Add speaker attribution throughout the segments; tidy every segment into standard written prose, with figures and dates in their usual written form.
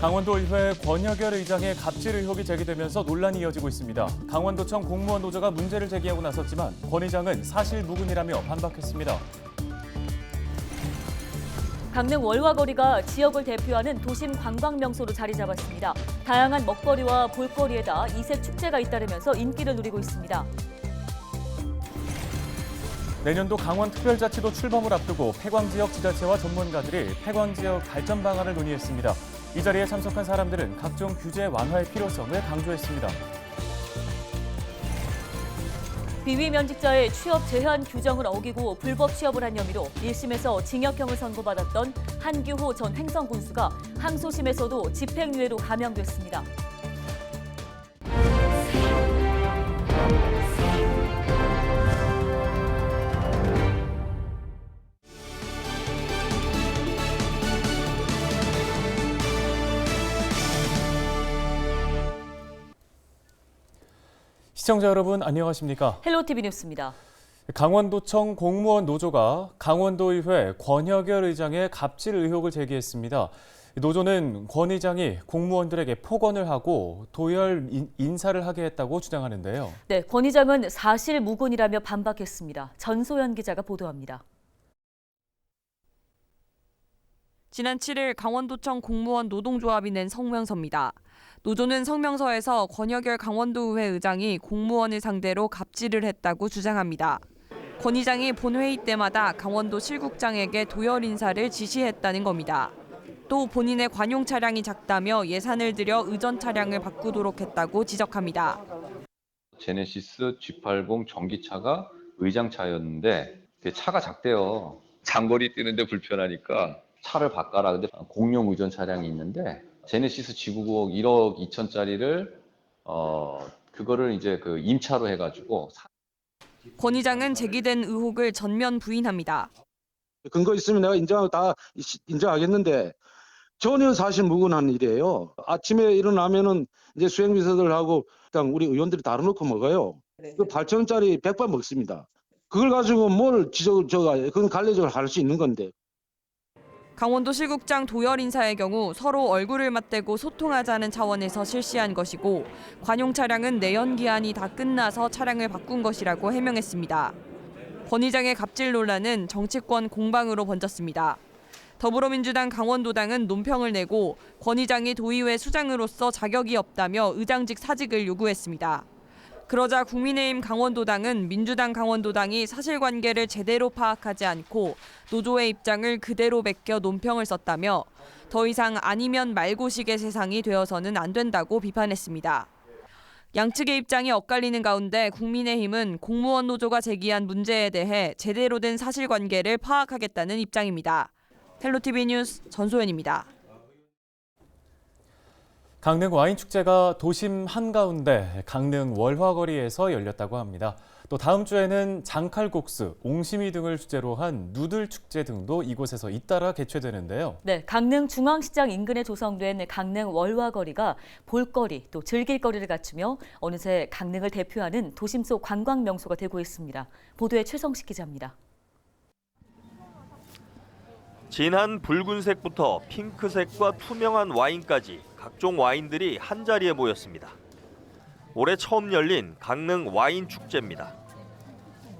Speaker 1: 강원도의회 권혁열 의장의 갑질 의혹이 제기되면서 논란이 이어지고 있습니다. 강원도청 공무원 노조가 문제를 제기하고 나섰지만 권 의장은 사실무근이라며 반박했습니다.
Speaker 2: 강릉 월화거리가 지역을 대표하는 도심 관광 명소로 자리 잡았습니다. 다양한 먹거리와 볼거리에다 이색 축제가 잇따르면서 인기를 누리고 있습니다.
Speaker 1: 내년도 강원특별자치도 출범을 앞두고 폐광지역 지자체와 전문가들이 폐광지역 발전 방안을 논의했습니다. 이 자리에 참석한 사람들은 각종 규제 완화의 필요성을 강조했습니다.
Speaker 2: 비위면직자의 취업 제한 규정을 어기고 불법 취업을 한 혐의로 1심에서 징역형을 선고받았던 한규호 전 횡성군수가 항소심에서도 집행유예로 감형됐습니다.
Speaker 1: 시청자 여러분 안녕하십니까?
Speaker 2: 헬로티비 뉴스입니다.
Speaker 1: 강원도청 공무원 노조가 강원도의회 권혁열 의장의 갑질 의혹을 제기했습니다. 노조는 권 의장이 공무원들에게 폭언을 하고 도열 인사를 하게 했다고 주장하는데요.
Speaker 2: 네, 권 의장은 사실무근이라며 반박했습니다. 전소연 기자가 보도합니다.
Speaker 3: 지난 7일 강원도청 공무원 노동조합이 낸 성명서입니다. 노조는 성명서에서 권혁열 강원도의회 의장이 공무원을 상대로 갑질을 했다고 주장합니다. 권 의장이 본회의 때마다 강원도 실국장에게 도열 인사를 지시했다는 겁니다. 또 본인의 관용 차량이 작다며 예산을 들여 의전 차량을 바꾸도록 했다고 지적합니다.
Speaker 4: 제네시스 G80 전기차가 의장 차였는데 차가 작대요. 장거리 뛰는데 불편하니까 차를 바꿔라. 근데 공용 의전 차량이 있는데 제네시스 G90 1억 2천짜리를 그거를 이제 그 임차로 해가지고.
Speaker 3: 권 의장은 제기된 의혹을 전면 부인합니다.
Speaker 5: 근거 있으면 내가 인정하겠는데 전혀 사실무근한 일이에요. 아침에 일어나면은 이제 수행비서들하고 그냥 우리 의원들이 다뤄놓고 먹어요. 그 8천원짜리 100번 먹습니다. 그걸 가지고 뭘 그건 관례적으로 할 수 있는 건데.
Speaker 3: 강원도 실국장 도열 인사의 경우 서로 얼굴을 맞대고 소통하자는 차원에서 실시한 것이고 관용 차량은 내연 기한이 다 끝나서 차량을 바꾼 것이라고 해명했습니다. 권 의장의 갑질 논란은 정치권 공방으로 번졌습니다. 더불어민주당 강원도당은 논평을 내고 권 의장이 도의회 수장으로서 자격이 없다며 의장직 사직을 요구했습니다. 그러자 국민의힘 강원도당은 민주당 강원도당이 사실관계를 제대로 파악하지 않고 노조의 입장을 그대로 베껴 논평을 썼다며 더 이상 아니면 말고식의 세상이 되어서는 안 된다고 비판했습니다. 양측의 입장이 엇갈리는 가운데 국민의힘은 공무원 노조가 제기한 문제에 대해 제대로 된 사실관계를 파악하겠다는 입장입니다. 헬로티비 뉴스 전소연입니다.
Speaker 1: 강릉 와인축제가 도심 한가운데 강릉 월화거리에서 열렸다고 합니다. 또 다음 주에는 장칼국수, 옹심이 등을 주제로 한 누들 축제 등도 이곳에서 잇따라 개최되는데요.
Speaker 2: 네, 강릉 중앙시장 인근에 조성된 강릉 월화거리가 볼거리 또 즐길거리를 갖추며 어느새 강릉을 대표하는 도심 속 관광 명소가 되고 있습니다. 보도에 최성식 기자입니다.
Speaker 6: 진한 붉은색부터 핑크색과 투명한 와인까지 각종 와인들이 한자리에 모였습니다. 올해 처음 열린 강릉 와인 축제입니다.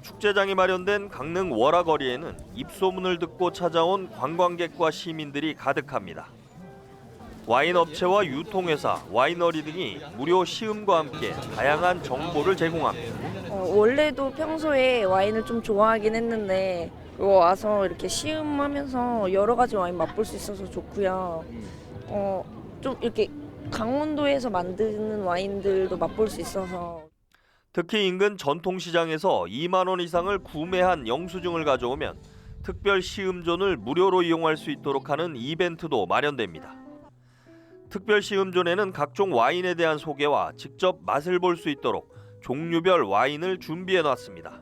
Speaker 6: 축제장이 마련된 강릉 월화거리에는 입소문을 듣고 찾아온 관광객과 시민들이 가득합니다. 와인 업체와 유통회사, 와이너리 등이 무료 시음과 함께 다양한 정보를 제공합니다.
Speaker 7: 원래도 평소에 와인을 좀 좋아하긴 했는데 와서 이렇게 시음하면서 여러 가지 와인 맛볼 수 있어서 좋고요. 좀 이렇게 강원도에서 만드는 와인들도 맛볼 수 있어서.
Speaker 6: 특히 인근 전통시장에서 2만 원 이상을 구매한 영수증을 가져오면 특별 시음존을 무료로 이용할 수 있도록 하는 이벤트도 마련됩니다. 특별 시음존에는 각종 와인에 대한 소개와 직접 맛을 볼 수 있도록 종류별 와인을 준비해놨습니다.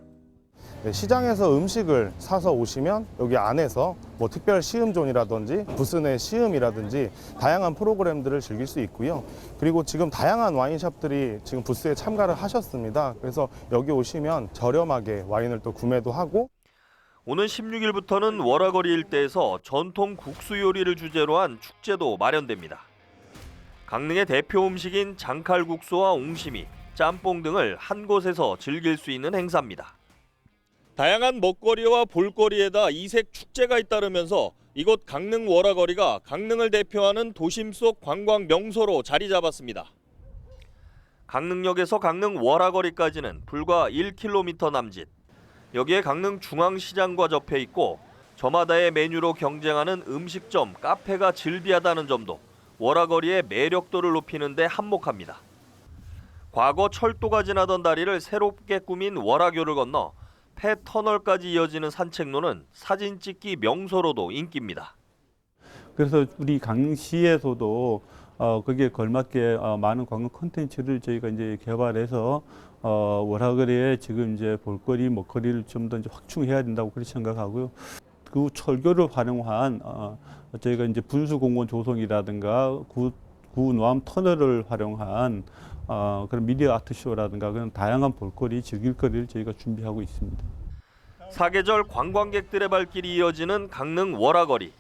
Speaker 8: 시장에서 음식을 사서 오시면 여기 안에서 뭐 특별 시음존이라든지 부스 내 시음이라든지 다양한 프로그램들을 즐길 수 있고요. 그리고 지금 다양한 와인샵들이 지금 부스에 참가를 하셨습니다. 그래서 여기 오시면 저렴하게 와인을 또 구매도 하고.
Speaker 6: 오는 16일부터는 월화거리 일대에서 전통 국수 요리를 주제로 한 축제도 마련됩니다. 강릉의 대표 음식인 장칼국수와 옹심이, 짬뽕 등을 한 곳에서 즐길 수 있는 행사입니다. 다양한 먹거리와 볼거리에다 이색 축제가 잇따르면서 이곳 강릉 월화거리가 강릉을 대표하는 도심 속 관광 명소로 자리 잡았습니다. 강릉역에서 강릉 월화거리까지는 불과 1km 남짓. 여기에 강릉 중앙시장과 접해 있고 저마다의 메뉴로 경쟁하는 음식점, 카페가 즐비하다는 점도 월화거리의 매력도를 높이는 데 한몫합니다. 과거 철도가 지나던 다리를 새롭게 꾸민 월화교를 건너 폐터널까지 이어지는 산책로는 사진 찍기 명소로도 인기입니다.
Speaker 9: 그래서 우리 강릉시에서도 거기에 걸맞게 많은 관광 콘텐츠를 저희가 이제 개발해서 월화거리에 지금 이제 볼거리, 먹거리를 좀 더 확충해야 된다고 그렇게 생각하고요. 그 철교를 활용한 저희가 이제 분수공원 조성이라든가 구노암 터널을 활용한 그런 미디어 아트쇼라든가 그런 다양한 볼거리, 즐길거리를 저희가 준비하고 있습니다.
Speaker 6: 사계절 관광객들의 발길이 이어지는 강릉 월화거리.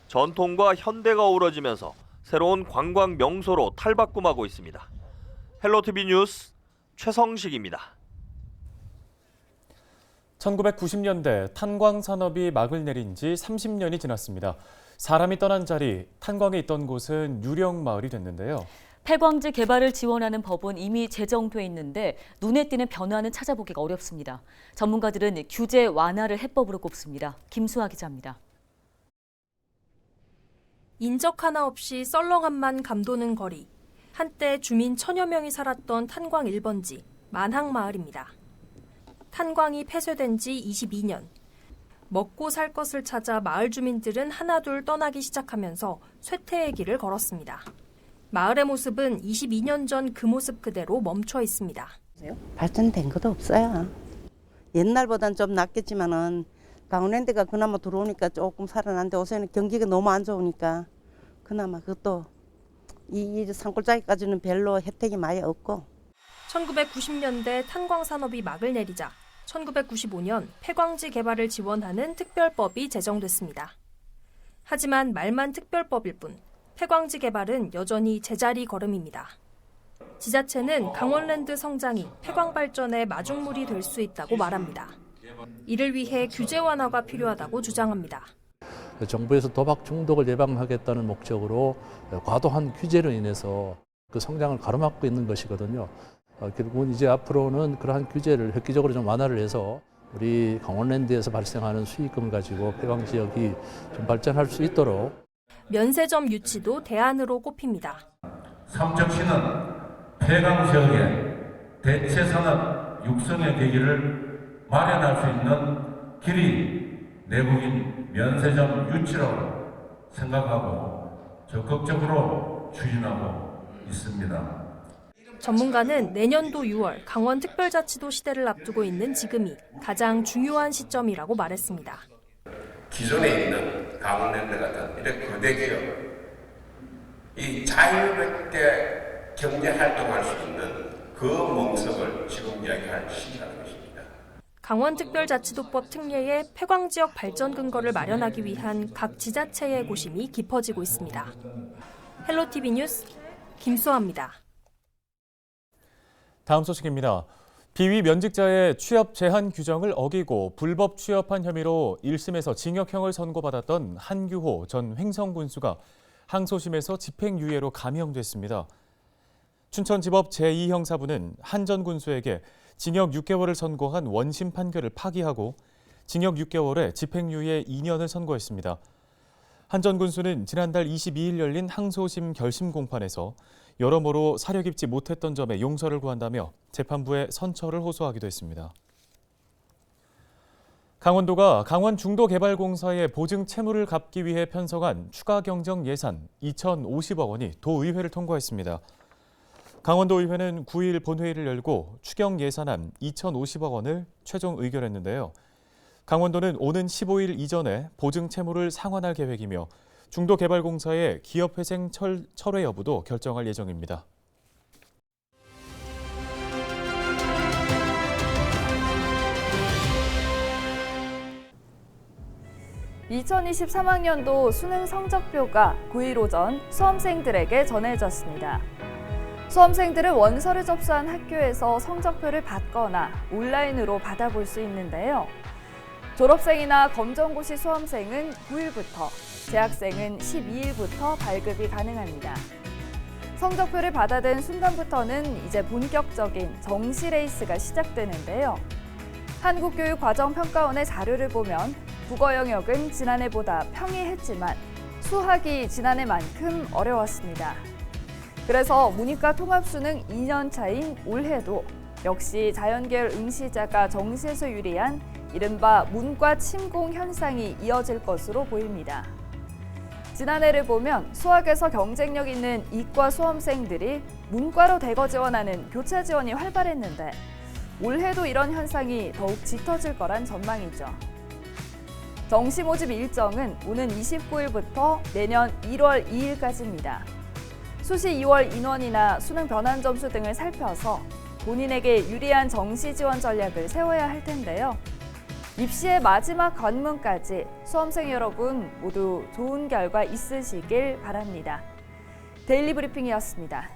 Speaker 6: 전통과 현대가 어우러지면서 새로운 관광 명소로 탈바꿈하고 있습니다. 헬로티비 뉴스 최성식입니다.
Speaker 1: 1990년대 탄광 산업이 막을 내린 지 30년이 지났습니다. 사람이 떠난 자리, 탄광이 있던 곳은 유령 마을이 됐는데요.
Speaker 2: 폐광지 개발을 지원하는 법은 이미 제정돼 있는데 눈에 띄는 변화는 찾아보기가 어렵습니다. 전문가들은 규제 완화를 해법으로 꼽습니다. 김수아 기자입니다.
Speaker 10: 인적 하나 없이 썰렁함만 감도는 거리. 한때 주민 1000여 명이 살았던 탄광 1번지 만항마을입니다. 탄광이 폐쇄된 지 22년. 먹고 살 것을 찾아 마을 주민들은 하나둘 떠나기 시작하면서 쇠퇴의 길을 걸었습니다. 마을의 모습은 22년 전 그 모습 그대로 멈춰 있습니다.
Speaker 11: 발전된 것도 없어요. 옛날보단 좀 낫겠지만은 강원랜드가 그나마 들어오니까 조금 살아났는데 요새는 경기가 너무 안 좋으니까 그나마 그것도 이 산골짜기까지는 별로 혜택이 많이 없고.
Speaker 10: 1990년대 탄광 산업이 막을 내리자 1995년 폐광지 개발을 지원하는 특별법이 제정됐습니다. 하지만 말만 특별법일 뿐 폐광지 개발은 여전히 제자리 걸음입니다. 지자체는 강원랜드 성장이 폐광 발전의 마중물이 될 수 있다고 말합니다. 이를 위해 규제 완화가 필요하다고 주장합니다.
Speaker 12: 정부에서 도박 중독을 예방하겠다는 목적으로 과도한 규제로 인해서 그 성장을 가로막고 있는 것이거든요. 결국은 이제 앞으로는 그러한 규제를 획기적으로 좀 완화를 해서 우리 강원랜드에서 발생하는 수익금을 가지고 폐광 지역이 좀 발전할 수 있도록.
Speaker 10: 면세점 유치도 대안으로 꼽힙니다.
Speaker 13: 삼척시는 폐광 지역에 대체 산업 육성의 계기를 마련할 수 있는 길이 내국인 면세점 유치라고 생각하고 적극적으로 추진하고 있습니다.
Speaker 10: 전문가는 내년도 6월 강원특별자치도 시대를 앞두고 있는 지금이 가장 중요한 시점이라고 말했습니다.
Speaker 14: 기존에 있는 강원랜드 같은 이런 거대 기업, 이 자유롭게 경제 활동할 수 있는 그 멍석을 지금 이야기할 시기라는 것입니다.
Speaker 10: 강원특별자치도법 특례에 폐광지역 발전 근거를 마련하기 위한 각 지자체의 고심이 깊어지고 있습니다. 헬로티비 뉴스 김수아입니다.
Speaker 1: 다음 소식입니다. 비위 면직자의 취업 제한 규정을 어기고 불법 취업한 혐의로 1심에서 징역형을 선고받았던 한규호 전 횡성군수가 항소심에서 집행유예로 감형됐습니다. 춘천지법 제2형사부는 한 전 군수에게 징역 6개월을 선고한 원심 판결을 파기하고 징역 6개월에 집행유예 2년을 선고했습니다. 한 전 군수는 지난달 22일 열린 항소심 결심 공판에서 여러모로 사려 깊지 못했던 점에 용서를 구한다며 재판부에 선처를 호소하기도 했습니다. 강원도가 강원중도개발공사의 보증 채무를 갚기 위해 편성한 추가 경정 예산 2,050억 원이 도의회를 통과했습니다. 강원도의회는 9일 본회의를 열고 추경 예산안 2,050억 원을 최종 의결했는데요. 강원도는 오는 15일 이전에 보증 채무를 상환할 계획이며 중도개발공사의 기업회생 철회 여부도 결정할 예정입니다.
Speaker 15: 2023학년도 수능 성적표가 9일 오전 수험생들에게 전해졌습니다. 수험생들은 원서를 접수한 학교에서 성적표를 받거나 온라인으로 받아볼 수 있는데요. 졸업생이나 검정고시 수험생은 9일부터, 재학생은 12일부터 발급이 가능합니다. 성적표를 받아든 순간부터는 이제 본격적인 정시 레이스가 시작되는데요. 한국교육과정평가원의 자료를 보면 국어 영역은 지난해보다 평이했지만 수학이 지난해만큼 어려웠습니다. 그래서 문이과 통합수능 2년 차인 올해도 역시 자연계열 응시자가 정시에서 유리한 이른바 문과 침공 현상이 이어질 것으로 보입니다. 지난해를 보면 수학에서 경쟁력 있는 이과 수험생들이 문과로 대거 지원하는 교차 지원이 활발했는데 올해도 이런 현상이 더욱 짙어질 거란 전망이죠. 정시 모집 일정은 오는 29일부터 내년 1월 2일까지입니다. 수시 2월 인원이나 수능 변환 점수 등을 살펴서 본인에게 유리한 정시 지원 전략을 세워야 할 텐데요. 입시의 마지막 관문까지 수험생 여러분 모두 좋은 결과 있으시길 바랍니다. 데일리 브리핑이었습니다.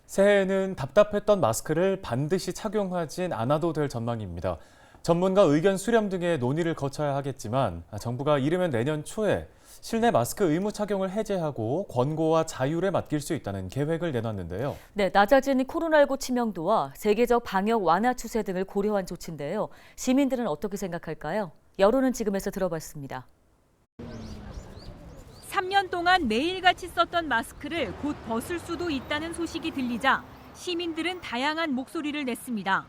Speaker 1: 새해에는 답답했던 마스크를 반드시 착용하진 않아도 될 전망입니다. 전문가 의견 수렴 등의 논의를 거쳐야 하겠지만 정부가 이르면 내년 초에 실내 마스크 의무 착용을 해제하고 권고와 자율에 맡길 수 있다는 계획을 내놨는데요.
Speaker 2: 네, 낮아진 코로나19 치명도와 세계적 방역 완화 추세 등을 고려한 조치인데요. 시민들은 어떻게 생각할까요? 여론은 지금에서 들어봤습니다.
Speaker 16: 3년 동안 매일같이 썼던 마스크를 곧 벗을 수도 있다는 소식이 들리자 시민들은 다양한 목소리를 냈습니다.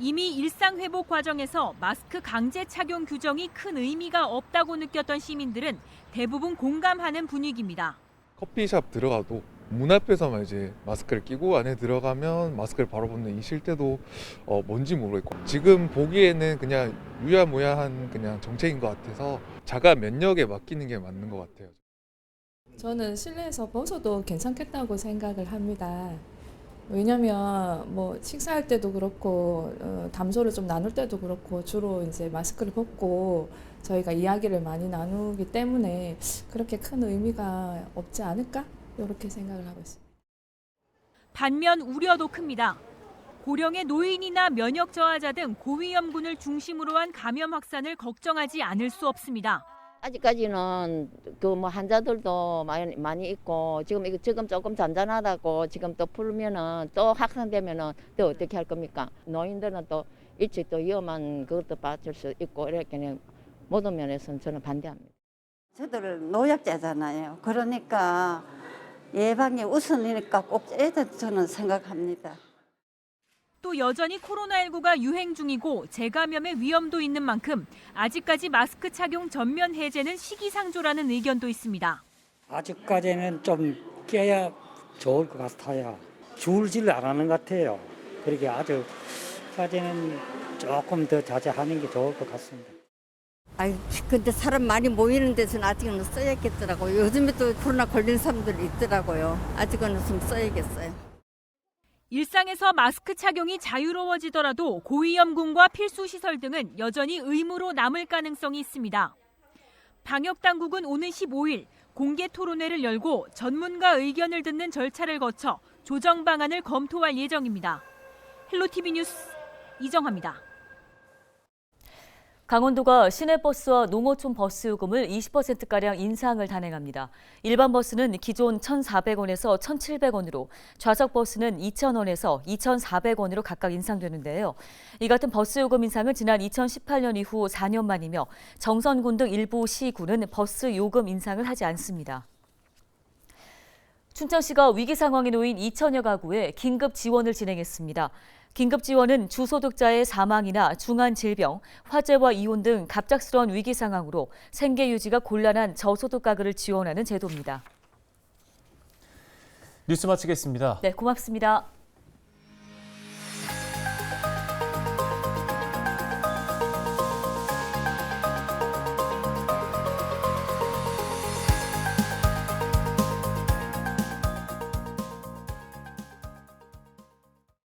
Speaker 16: 이미 일상 회복 과정에서 마스크 강제 착용 규정이 큰 의미가 없다고 느꼈던 시민들은 대부분 공감하는 분위기입니다.
Speaker 17: 커피숍 들어가도 문 앞에서만 이제 마스크를 끼고 안에 들어가면 마스크를 바로 벗는 이 실태도 뭔지 모르겠고 지금 보기에는 그냥 유야무야한 그냥 정책인 것 같아서 자가 면역에 맡기는 게 맞는 것 같아요.
Speaker 18: 저는 실내에서 벗어도 괜찮겠다고 생각을 합니다. 왜냐면 뭐 식사할 때도 그렇고 담소를 좀 나눌 때도 그렇고 주로 이제 마스크를 벗고 저희가 이야기를 많이 나누기 때문에 그렇게 큰 의미가 없지 않을까? 이렇게 생각을 하고 있습니다.
Speaker 16: 반면 우려도 큽니다. 고령의 노인이나 면역 저하자 등 고위험군을 중심으로 한 감염 확산을 걱정하지 않을 수 없습니다.
Speaker 19: 아직까지는 그 뭐 환자들도 많이 있고 지금 조금 잔잔하다고 지금 또 풀면은 또 확산되면은 또 어떻게 할 겁니까? 노인들은 또 일찍 또 위험한 그것도 받을 수 있고 이렇게 모든 면에서는 저는 반대합니다.
Speaker 20: 저들 노약자잖아요. 그러니까 예방이 우선이니까 꼭 해야 저는 생각합니다.
Speaker 16: 또 여전히 코로나19가 유행 중이고 재감염의 위험도 있는 만큼 아직까지 마스크 착용 전면 해제는 시기상조라는 의견도 있습니다.
Speaker 21: 아직까지는 좀 껴야 좋을 것 같아요. 줄질 안 하는 것 같아요. 그렇게 아직까지는 조금 더 자제하는 게 좋을 것 같습니다.
Speaker 22: 아니, 근데 사람 많이 모이는 데서는 아직은 써야겠더라고요. 요즘에 또 코로나 걸린 사람들이 있더라고요. 아직은 좀 써야겠어요.
Speaker 16: 일상에서 마스크 착용이 자유로워지더라도 고위험군과 필수시설 등은 여전히 의무로 남을 가능성이 있습니다. 방역당국은 오는 15일 공개 토론회를 열고 전문가 의견을 듣는 절차를 거쳐 조정 방안을 검토할 예정입니다. 헬로티비 뉴스 이정화입니다.
Speaker 2: 강원도가 시내버스와 농어촌 버스 요금을 20%가량 인상을 단행합니다. 일반 버스는 기존 1,400원에서 1,700원으로, 좌석 버스는 2,000원에서 2,400원으로 각각 인상되는데요. 이 같은 버스 요금 인상은 지난 2018년 이후 4년 만이며 정선군 등 일부 시군은 버스 요금 인상을 하지 않습니다. 춘천시가 위기 상황에 놓인 2천여 가구에 긴급 지원을 진행했습니다. 긴급 지원은 주소득자의 사망이나 중한 질병, 화재와 이혼 등 갑작스러운 위기 상황으로 생계 유지가 곤란한 저소득 가구를 지원하는 제도입니다.
Speaker 1: 뉴스 마치겠습니다.
Speaker 2: 네, 고맙습니다.